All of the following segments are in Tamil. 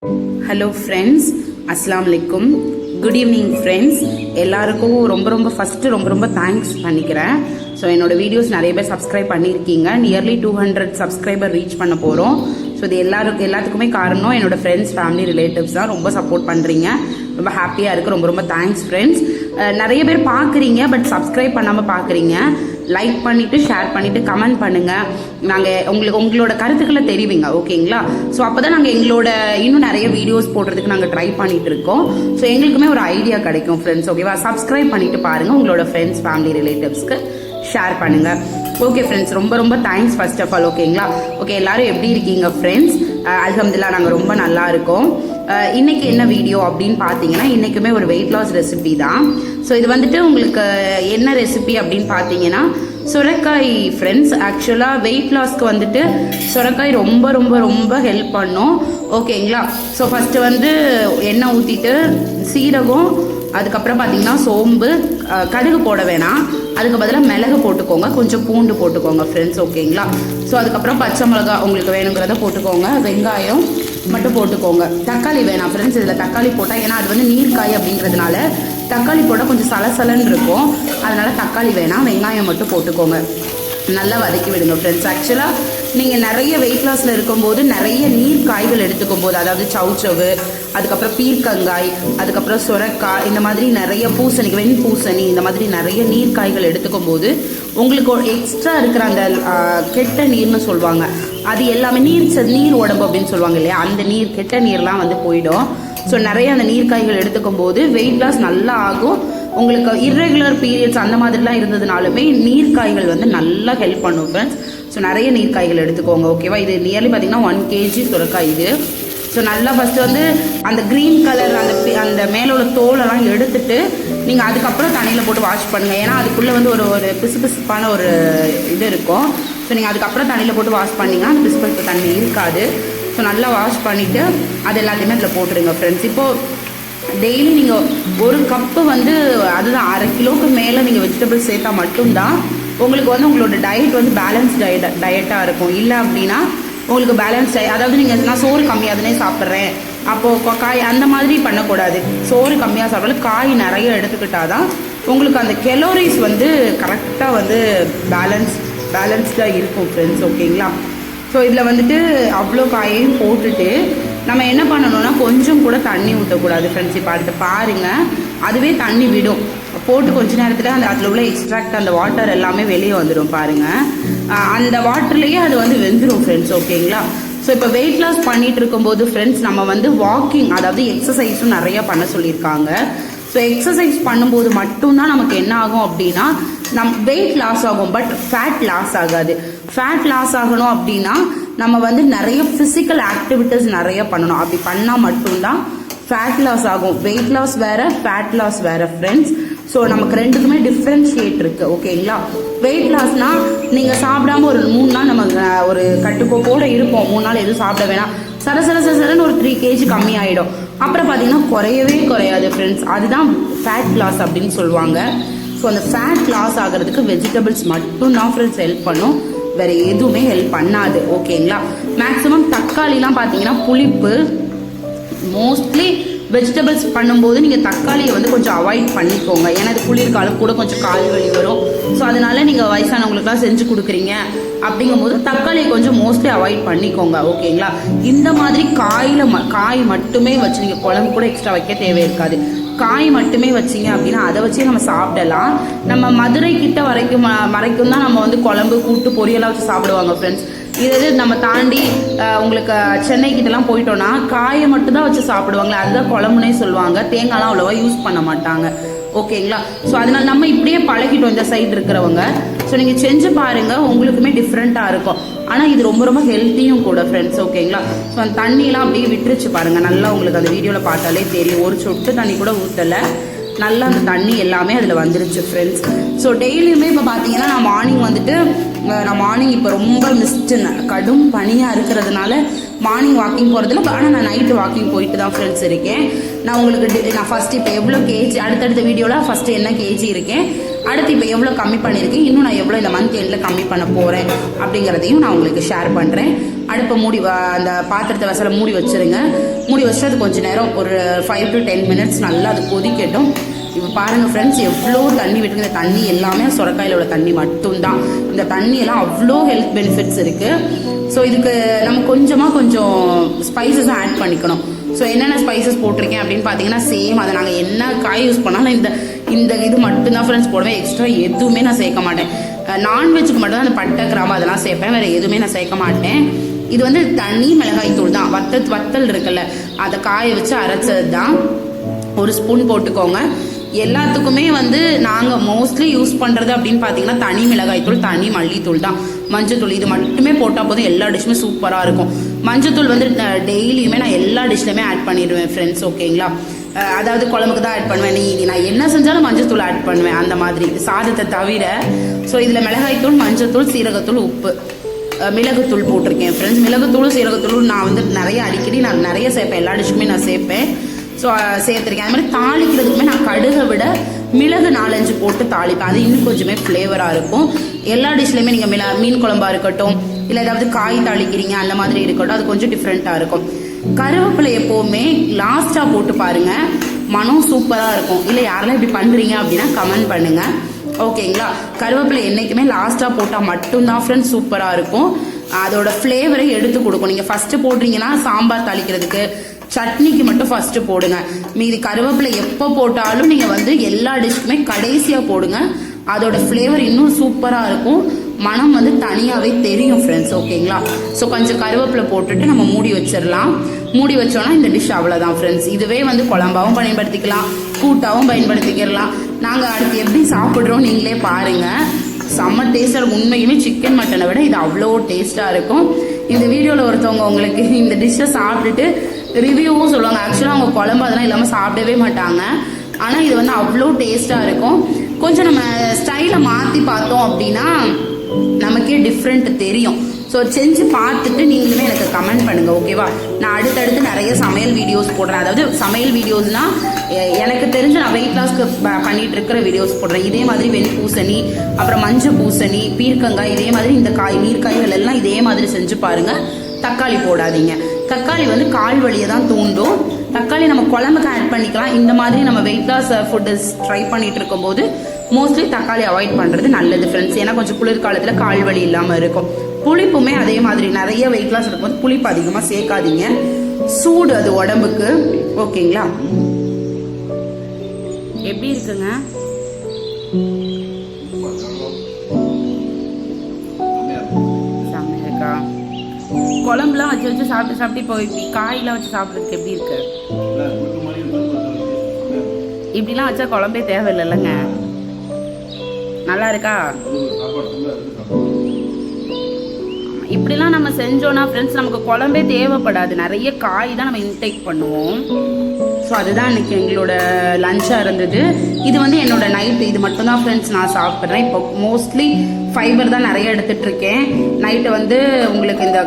ஹலோ ஃப்ரெண்ட்ஸ், அஸ்ஸலாமு அலைக்கும். Good evening friends. எல்லாருக்கும் ரொம்ப ரொம்ப தேங்க்ஸ் பண்ணிக்கிறேன். ஸோ என்னோட வீடியோஸ் நிறைய பேர் சப்ஸ்கிரைப் பண்ணியிருக்கீங்க. நியர்லி 200 சப்ஸ்கிரைபர் ரீச் பண்ண போகிறோம். ஸோ இது எல்லாத்துக்குமே காரணம் என்னோட ஃப்ரெண்ட்ஸ், ஃபேமிலி, ரிலேட்டிவ்ஸ் தான். ரொம்ப சப்போர்ட் பண்ணுறீங்க. ரொம்ப ஹாப்பியாக இருக்குது. ரொம்ப தேங்க்ஸ் ஃப்ரெண்ட்ஸ். நிறைய பேர் பார்க்குறீங்க, பட் சப்ஸ்கிரைப் பண்ணாமல் பார்க்குறீங்க. லைக் பண்ணிவிட்டு, ஷேர் பண்ணிவிட்டு, கமெண்ட் பண்ணுங்கள். நாங்கள் உங்களோட கருத்துக்களை தெரிவிங்க, ஓகேங்களா? ஸோ அப்போ தான் நாங்கள் எங்களோட இன்னும் நிறைய வீடியோஸ் போடுறதுக்கு நாங்கள் ட்ரை பண்ணிட்டு இருக்கோம். ஸோ எங்களுக்குமே ஒரு ஐடியா கிடைக்கும் ஃப்ரெண்ட்ஸ், ஓகேவா? சப்ஸ்கிரைப் பண்ணிட்டு பாருங்கள். உங்களோட ஃப்ரெண்ட்ஸ், ஃபேமிலி, ரிலேட்டிவ்ஸ்க்கு ஷேர் பண்ணுங்கள். ஓகே ஃப்ரெண்ட்ஸ், ரொம்ப தேங்க்ஸ் ஃபர்ஸ்ட் ஆஃப் ஆல், ஓகேங்களா? ஓகே, எல்லாரும் எப்படி இருக்கீங்க ஃப்ரெண்ட்ஸ்? அல்ஹம்துலில்லாஹ் நாங்கள் ரொம்ப நல்லா இருக்கோம். இன்னைக்கு என்ன வீடியோ அப்படின்னு பார்த்தீங்கன்னா, இன்னைக்குமே ஒரு வெயிட் லாஸ் ரெசிபி தான். ஸோ இது வந்துட்டு உங்களுக்கு என்ன ரெசிபி அப்படின்னு பார்த்தீங்கன்னா, சுரைக்காய் ஃப்ரெண்ட்ஸ். ஆக்சுவலாக வெயிட் லாஸ்க்கு வந்துட்டு சுரைக்காய் ரொம்ப ஹெல்ப் பண்ணும், ஓகேங்களா? ஸோ ஃபஸ்ட்டு வந்து எண்ணெய் ஊற்றிட்டு சீரகம், அதுக்கப்புறம் பார்த்தீங்கன்னா சோம்பு, கடுகு போட வேணாம், அதுக்கு பதிலாக மிளகு போட்டுக்கோங்க, கொஞ்சம் பூண்டு போட்டுக்கோங்க ஃப்ரெண்ட்ஸ், ஓகேங்களா? ஸோ அதுக்கப்புறம் பச்சை மிளகா உங்களுக்கு வேணுங்கிறத போட்டுக்கோங்க, வெங்காயம் மட்டும் போட்டுக்கோங்க. தக்காளி வேணாம் ஃப்ரெண்ட்ஸ், இதில் தக்காளி போட்டால், ஏன்னா அது வந்து நீர்க்காய் அப்படிங்கிறதுனால தக்காளி போட்டால் கொஞ்சம் சலசலன்னு இருக்கும், அதனால தக்காளி வேணாம். வெங்காயம் மட்டும் போட்டுக்கோங்க, நல்லா வதக்கி விடுங்க ஃப்ரெண்ட்ஸ். ஆக்சுவலாக நீங்கள் நிறைய வெயிட் லாஸில் இருக்கும்போது நிறைய நீர் காய்கள் எடுத்துக்கும் போது, அதாவது சவுச்சவு, அதுக்கப்புறம் பீர்க்கங்காய், அதுக்கப்புறம் சுரக்காய், இந்த மாதிரி நிறைய பூசணி, வெண்பூசணி, இந்த மாதிரி நிறைய நீர் காய்கள் எடுத்துக்கும் போது உங்களுக்கு எக்ஸ்ட்ரா இருக்கிற அந்த கெட்ட நீர்னு சொல்லுவாங்க, அது எல்லாமே நீர் உடம்பு அப்படின்னு சொல்லுவாங்க இல்லையா, அந்த நீர், கெட்ட நீர்லாம் வந்து போயிடும். ஸோ நிறைய அந்த நீர்க்காய்கள் எடுத்துக்கும் போது வெயிட் லாஸ் நல்லா ஆகும். உங்களுக்கு இர்ரெகுலர் பீரியட்ஸ் அந்த மாதிரிலாம் இருந்ததுனாலுமே நீர்க்காய்கள் வந்து நல்லா ஹெல்ப் பண்ணும் ஃப்ரெண்ட்ஸ். ஸோ நிறைய நீர்க்காய்கள் எடுத்துக்கோங்க, ஓகேவா? இது நியர்லி பார்த்தீங்கன்னா 1 kg சுரக்காய் இது. ஸோ நல்லா ஃபஸ்ட்டு வந்து அந்த க்ரீன் கலர் அந்த மேலே உள்ள தோலெல்லாம் எடுத்துட்டு நீங்கள் அதுக்கப்புறம் தண்ணியில் போட்டு வாஷ் பண்ணுங்கள். ஏன்னா அதுக்குள்ளே வந்து ஒரு பிசுபிசுப்பான ஒரு இது இருக்கும். ஸோ நீங்கள் அதுக்கப்புறம் தண்ணியில் போட்டு வாஷ் பண்ணிங்கன்னா அந்த பிசுபிசுப்பு தண்ணி இருக்காது. ஸோ நல்லா வாஷ் பண்ணிவிட்டு அது எல்லாத்தையுமே அதில் போட்டுருங்க ஃப்ரெண்ட்ஸ். இப்போது டெய்லி நீங்கள் ஒரு கப்பு வந்து, அதுதான் 1/2 கிலோவுக்கு மேலே நீங்கள் வெஜிடபிள்ஸ் சேர்த்தா மட்டும்தான் உங்களுக்கு வந்து உங்களோட டயட் வந்து பேலன்ஸ் டயட்டாக இருக்கும். இல்லை அப்படின்னா உங்களுக்கு பேலன்ஸ் அதாவது நீங்கள், நான் சோறு கம்மியாகதுனே சாப்பிட்றேன், அப்போது காய் அந்த மாதிரி பண்ணக்கூடாது. சோறு கம்மியாக சாப்பிட்றது, காய் நிறைய எடுத்துக்கிட்டால் உங்களுக்கு அந்த கெலோரிஸ் வந்து கரெக்டாக வந்து பேலன்ஸ்டாக இருக்கும் ஃப்ரெண்ட்ஸ், ஓகேங்களா? ஸோ இதில் வந்துட்டு அவ்வளோ காயையும் போட்டுட்டு நம்ம என்ன பண்ணணும்னா, கொஞ்சம் கூட தண்ணி ஊற்றக்கூடாது ஃப்ரெண்ட்ஸ். இப்போ அடுத்து பாருங்கள், அதுவே தண்ணி விடும். போட்டு கொஞ்ச நேரத்தில் அதில் உள்ள எக்ஸ்ட்ராக்ட், அந்த வாட்டர் எல்லாமே வெளியே வந்துடும் பாருங்கள். அந்த வாட்டர்லேயே அது வந்து வெந்துடும் ஃப்ரெண்ட்ஸ், ஓகேங்களா? ஸோ இப்போ வெயிட் லாஸ் பண்ணிட்டு இருக்கும்போது ஃப்ரெண்ட்ஸ், நம்ம வந்து வாக்கிங், அதாவது எக்ஸசைஸும் நிறைய பண்ண சொல்லியிருக்காங்க. ஸோ எக்ஸசைஸ் பண்ணும்போது மட்டும்தான் நமக்கு என்ன ஆகும் அப்படின்னா, வெயிட் லாஸ் ஆகும், பட் ஃபேட் லாஸ் ஆகாது. ஃபேட் லாஸ் ஆகணும் அப்படின்னா நம்ம வந்து நிறைய ஃபிசிக்கல் ஆக்டிவிட்டிஸ் நிறைய பண்ணணும். அப்படி பண்ணால் மட்டும்தான் ஃபேட் லாஸ் ஆகும். வெயிட் லாஸ் வேற, ஃபேட் லாஸ் வேற ஃப்ரெண்ட்ஸ். ஸோ நமக்கு ரெண்டுக்குமே டிஃப்ரென்ஷியேட் இருக்கு, ஓகேங்களா? வெயிட் லாஸ்னா நீங்கள் சாப்பிடாம ஒரு 3 நாள் நம்ம ஒரு கட்டுக்கோப்போட இருப்போம். 3 நாள் எதுவும் சாப்பிட வேணாம், சரசரன்னு ஒரு 3 kg கம்மி ஆகிடும். அப்புறம் பார்த்தீங்கன்னா குறையவே குறையாது ஃப்ரெண்ட்ஸ். அதுதான் ஃபேட் லாஸ் அப்படின்னு சொல்லுவாங்க. ஸோ அந்த ஃபேட் லாஸ் ஆகிறதுக்கு வெஜிடபிள்ஸ் மட்டும்தான் ஃப்ரெண்ட்ஸ் ஹெல்ப் பண்ணும், வேற எதுவுமே ஹெல்ப் பண்ணாது, ஓகேங்களா? மேக்ஸிமம் தக்காளிலாம் பார்த்தீங்கன்னா புளிப்பு, மோஸ்ட்லி வெஜிடபிள்ஸ் பண்ணும்போது நீங்கள் தக்காளியை வந்து கொஞ்சம் அவாய்ட் பண்ணிக்கோங்க. ஏன்னா இது குளிர்காலம் கூட, கொஞ்சம் கால் வலி வரும். ஸோ அதனால நீங்கள் வயசானவங்களுக்குலாம் செஞ்சு கொடுக்குறீங்க அப்படிங்கும்போது தக்காளியை கொஞ்சம் மோஸ்ட்லி அவாய்ட் பண்ணிக்கோங்க, ஓகேங்களா? இந்த மாதிரி காய் மட்டுமே வச்சு நீங்கள் குழம்பு கூட எக்ஸ்ட்ரா வைக்க தேவை இருக்காது. காய் மட்டுமே வச்சிங்க அப்படின்னா அதை வச்சே நம்ம சாப்பிடலாம். நம்ம மதுரை கிட்ட வரைக்கும் தான் நம்ம வந்து குழம்பு, கூட்டு, பொரியெல்லாம் வச்சு சாப்பிடுவாங்க ஃப்ரெண்ட்ஸ். இது நம்ம தாண்டி உங்களுக்கு சென்னை கிட்டலாம் போயிட்டோம்னா காயை மட்டும் தான் வச்சு சாப்பிடுவாங்களே, அதுதான் குழம்புனே சொல்லுவாங்க. தேங்காய்லாம் அவ்வளோவா யூஸ் பண்ண மாட்டாங்க, ஓகேங்களா? ஸோ அதனால நம்ம இப்படியே பழகிட்டோம் இந்த சைடு இருக்கிறவங்க. ஸோ நீங்கள் செஞ்சு பாருங்க, உங்களுக்குமே டிஃப்ரெண்ட்டாக இருக்கும். ஆனால் இது ரொம்ப ஹெல்த்தியும் கூட ஃப்ரெண்ட்ஸ், ஓகேங்களா? ஸோ அந்த தண்ணியெலாம் அப்படியே விட்டுருச்சு பாருங்கள், நல்லா உங்களுக்கு அந்த வீடியோவில் பார்த்தாலே தெரியும். ஒரு சொட்டு தண்ணி கூட ஊற்றலை, நல்லா அந்த தண்ணி எல்லாமே அதில் வந்துருச்சு ஃப்ரெண்ட்ஸ். ஸோ டெய்லியுமே இப்போ பார்த்தீங்கன்னா நான் மார்னிங் இப்போ ரொம்ப கடும் பனியாக இருக்கிறதுனால மார்னிங் வாக்கிங் போகிறதுல, ஆனால் நான் நைட்டு வாக்கிங் போயிட்டு தான் ஃப்ரெண்ட்ஸ் இருக்கேன். நான் ஃபஸ்ட்டு இப்போ எவ்வளோ கேஜி, அடுத்தடுத்த வீடியோவில் ஃபஸ்ட்டு என்ன கேஜி இருக்கேன், அடுத்து இப்போ எவ்வளோ கம்மி பண்ணியிருக்கேன், இன்னும் நான் எவ்வளோ இந்த மந்த் எண்டில் கம்மி பண்ண போகிறேன் அப்படிங்கிறதையும் நான் உங்களுக்கு ஷேர் பண்ணுறேன். அடுப்பை அந்த பாத்திரத்தை வசல மூடி வச்சுருங்க. மூடி வச்சு அது கொஞ்சம் நேரம் ஒரு 5 to 10 minutes நல்லா அது கொதிக்கட்டும். இப்போ பாருங்கள் ஃப்ரெண்ட்ஸ், எவ்வளோ தண்ணி விட்டுருக்கு. இந்த தண்ணி எல்லாமே சுரக்காயில் உள்ள தண்ணி மட்டும்தான். இந்த தண்ணியெல்லாம் அவ்வளோ ஹெல்த் பெனிஃபிட்ஸ் இருக்குது. ஸோ இதுக்கு நம்ம கொஞ்சம் ஸ்பைசஸும் ஆட் பண்ணிக்கணும். ஸோ என்னென்ன ஸ்பைசஸ் போட்டிருக்கேன் அப்படின்னு பார்த்தீங்கன்னா, சேம் அதை நாங்கள் என்ன காய் யூஸ் பண்ணாலும் இந்த இது மட்டும்தான் ஃப்ரெண்ட்ஸ் போடுவேன். எக்ஸ்ட்ரா எதுவுமே நான் சேர்க்க மாட்டேன். நான்வெஜ்ஜுக்கு மட்டும் தான் அந்த பட்டை கிராம்பு அதெல்லாம் சேர்ப்பேன், வேறு எதுவுமே நான் சேர்க்க மாட்டேன். இது வந்து தனி மிளகாய் தூள் தான். வத்தல் இருக்குல்ல, அதை காய வச்சு அரைச்சது தான். 1 ஸ்பூன் போட்டுக்கோங்க. எல்லாத்துக்குமே வந்து நாங்கள் மோஸ்ட்லி யூஸ் பண்ணுறது அப்படின்னு பார்த்தீங்கன்னா தனி மிளகாய் தூள், தனி மல்லித்தூள் தான். மஞ்சத்தூள் இது மட்டுமே போட்டால் போதும், எல்லா டிஷ்ஷுமே சூப்பராக இருக்கும். மஞ்சத்தூள் வந்து டெய்லியுமே நான் எல்லா டிஷ்லையுமே ஆட் பண்ணிடுவேன் ஃப்ரெண்ட்ஸ், ஓகேங்களா? அதாவது குழம்புக்கு தான் ஆட் பண்ணுவேன், நான் என்ன செஞ்சாலும் மஞ்சத்தூள் ஆட் பண்ணுவேன் அந்த மாதிரி, சாதத்தை தவிர. ஸோ இதில் மிளகாய்த்தூள், மஞ்சத்தூள், சீரகத்தூள், உப்பு, மிளகுத்தூள் போட்டிருக்கேன் ஃப்ரெண்ட்ஸ். மிளகுத்தூள் சீரகத்தூள் நான் வந்து நான் நிறைய சேர்ப்பேன், எல்லா டிஷ்ஷுமே நான் சேர்ப்பேன். ஸோ சேர்த்துருக்கேன். அது மாதிரி தாளிக்கிறதுக்குமே நான் கடுகை விட மிளகு 4-5 போட்டு தாளிப்பேன். அது இன்னும் கொஞ்சமே ஃப்ளேவராக இருக்கும். எல்லா டிஷ்லையுமே நீங்கள் மீன் குழம்பா இருக்கட்டும், இல்லை ஏதாவது காய் தாளிக்கிறீங்க அந்த மாதிரி இருக்கட்டும், அது கொஞ்சம் டிஃப்ரெண்ட்டாக இருக்கும். கருவேப்பிலை எப்போவுமே லாஸ்ட்டாக போட்டு பாருங்கள், மனம் சூப்பராக இருக்கும். இல்லை யாரெல்லாம் இப்படி பண்ணுறீங்க அப்படின்னா கமெண்ட் பண்ணுங்கள், ஓகேங்களா? கருவேப்பிலை என்றைக்குமே லாஸ்ட்டாக போட்டால் மட்டும்தான் ஃப்ரெண்ட்ஸ் சூப்பராக இருக்கும். அதோட ஃப்ளேவரை எடுத்து கொடுக்கும். நீங்கள் ஃபஸ்ட்டு போடுறீங்கன்னா சாம்பார் தாளிக்கிறதுக்கு, சட்னிக்கு மட்டும் ஃபஸ்ட்டு போடுங்க. மீதி கருவேப்பிலை எப்போ போட்டாலும் நீங்கள் வந்து எல்லா டிஷ்க்குமே கடைசியாக போடுங்க. அதோட ஃப்ளேவர் இன்னும் சூப்பராக இருக்கும். மனம் வந்து தனியாகவே தெரியும் ஃப்ரெண்ட்ஸ், ஓகேங்களா? ஸோ கொஞ்சம் கருவேப்பிலை போட்டுட்டு நம்ம மூடி வச்சிடலாம். மூடி வச்சோன்னா இந்த டிஷ் அவ்வளோதான் ஃப்ரெண்ட்ஸ். இதுவே வந்து குழம்பாவும் பயன்படுத்திக்கலாம், கூட்டாவும் பயன்படுத்திக்கலாம். நாங்கள் அடுத்து எப்படி சாப்பிட்றோம் நீங்களே பாருங்கள். செம்ம டேஸ்டாக இருக்கும். உண்மையுமே சிக்கன் மட்டனை விட இது அவ்வளோ டேஸ்ட்டாக இருக்கும். இந்த வீடியோவில் ஒருத்தவங்க உங்களுக்கு இந்த டிஷ்ஷை சாப்பிட்டுட்டு ரிவ்யூவும் சொல்லுவாங்க. ஆக்சுவலாக அவங்க குழம்பு அதெல்லாம் இல்லாமல் சாப்பிடவே மாட்டாங்க. ஆனால் இது வந்து அவ்வளோ டேஸ்ட்டாக இருக்கும். கொஞ்சம் நம்ம ஸ்டைலை மாற்றி பார்த்தோம் அப்படின்னா நமக்கே டிஃப்ரெண்ட் தெரியும். ஸோ செஞ்சு பார்த்துட்டு நீங்களுமே எனக்கு கமெண்ட் பண்ணுங்கள், ஓகேவா? நான் அடுத்தடுத்து நிறைய சமையல் வீடியோஸ் போடுறேன். அதாவது சமையல் வீடியோஸ்னால் எனக்கு தெரிஞ்ச நான் வெயிட் லாஸ்க்கு பண்ணிட்டு இருக்கிற வீடியோஸ் போடுறேன். இதே மாதிரி வெண் பூசணி, அப்புறம் மஞ்சள் பூசணி, பீர்க்கங்காய், இதே மாதிரி இந்த நீர்க்காய்கள் எல்லாம் இதே மாதிரி செஞ்சு பாருங்கள். தக்காளி போடாதீங்க. தக்காளி வந்து கால் வலியை தான் தூண்டும். தக்காளி நம்ம குழம்புக்கு ஆட் பண்ணிக்கலாம். இந்த மாதிரி நம்ம வெயிட் லாஸ் ஃபுட்டு ட்ரை பண்ணிட்டு இருக்கும்போது மோஸ்ட்லி தக்காளி அவாய்ட் பண்ணுறது நல்லது ஃப்ரெண்ட்ஸ். ஏன்னா கொஞ்சம் குளிர்காலத்தில் கால் வலி இல்லாமல் இருக்கும். புளிப்புமே அதே மாதிரி நிறைய வெயிட் லாஸ் இருக்கும்போது புளிப்பு அதிகமாக சேர்க்காதீங்க, சூடு அது உடம்புக்கு, ஓகேங்களா? எப்படி இருக்குங்க? செம்மையாக்கா. குழம்புலாம் வச்சு சாப்பிட்டு இப்போ காயெல்லாம் வச்சு சாப்பிட்றதுக்கு எப்படி இருக்கு? இப்படிலாம் வச்சா குழம்பே தேவையில்லைங்க. நல்லா இருக்கா? இப்படிலாம் நம்ம செஞ்சோன்னா ஃப்ரெண்ட்ஸ் நமக்கு குழம்பே தேவைப்படாது. நிறைய காய் தான் நம்ம இன்டேக் பண்ணுவோம். ஸோ அதுதான் இன்னைக்கு எங்களோட லஞ்சாக இருந்தது. இது வந்து என்னோட நைட்டு இது மட்டும்தான் ஃப்ரெண்ட்ஸ் நான் சாப்பிட்றேன். இப்போ ஃபைபர் தான் நிறைய எடுத்துகிட்டு இருக்கேன். நைட்டு வந்து உங்களுக்கு இந்த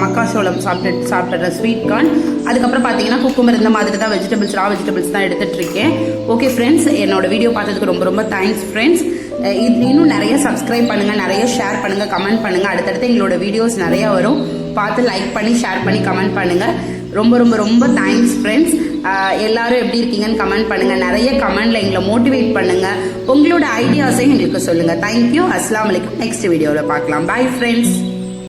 மக்காச்சோளம் சாப்பிட்றேன், ஸ்வீட் கார்ன், அதுக்கப்புறம் பார்த்தீங்கன்னா குக்கும்பர், இந்த மாதிரி தான் ரா வெஜிடபிள்ஸ் தான் எடுத்துகிட்டு இருக்கேன். ஓகே ஃப்ரெண்ட்ஸ், என்னோட வீடியோ பார்த்ததுக்கு ரொம்ப ரொம்ப தேங்க்ஸ் ஃப்ரெண்ட்ஸ். இன்னும் நிறைய சப்ஸ்கிரைப் பண்ணுங்கள், நிறைய ஷேர் பண்ணுங்கள், கமெண்ட் பண்ணுங்கள். அடுத்தடுத்து எங்களோட வீடியோஸ் நிறையா வரும், பார்த்து லைக் பண்ணி ஷேர் பண்ணி கமெண்ட் பண்ணுங்கள். ரொம்ப ரொம்ப ரொம்ப தேங்க்ஸ் ஃப்ரெண்ட்ஸ். எல்லாரும் எப்படி இருக்கீங்கன்னு கமெண்ட் பண்ணுங்கள். நிறைய கமெண்ட்ல எங்களை மோட்டிவேட் பண்ணுங்கள். உங்களோட ஐடியாஸையும் எங்களுக்கு சொல்லுங்கள். தேங்க்யூ. அஸ்ஸலாமு அலைக்கும். நெக்ஸ்ட் வீடியோவில் பார்க்கலாம். Bye friends.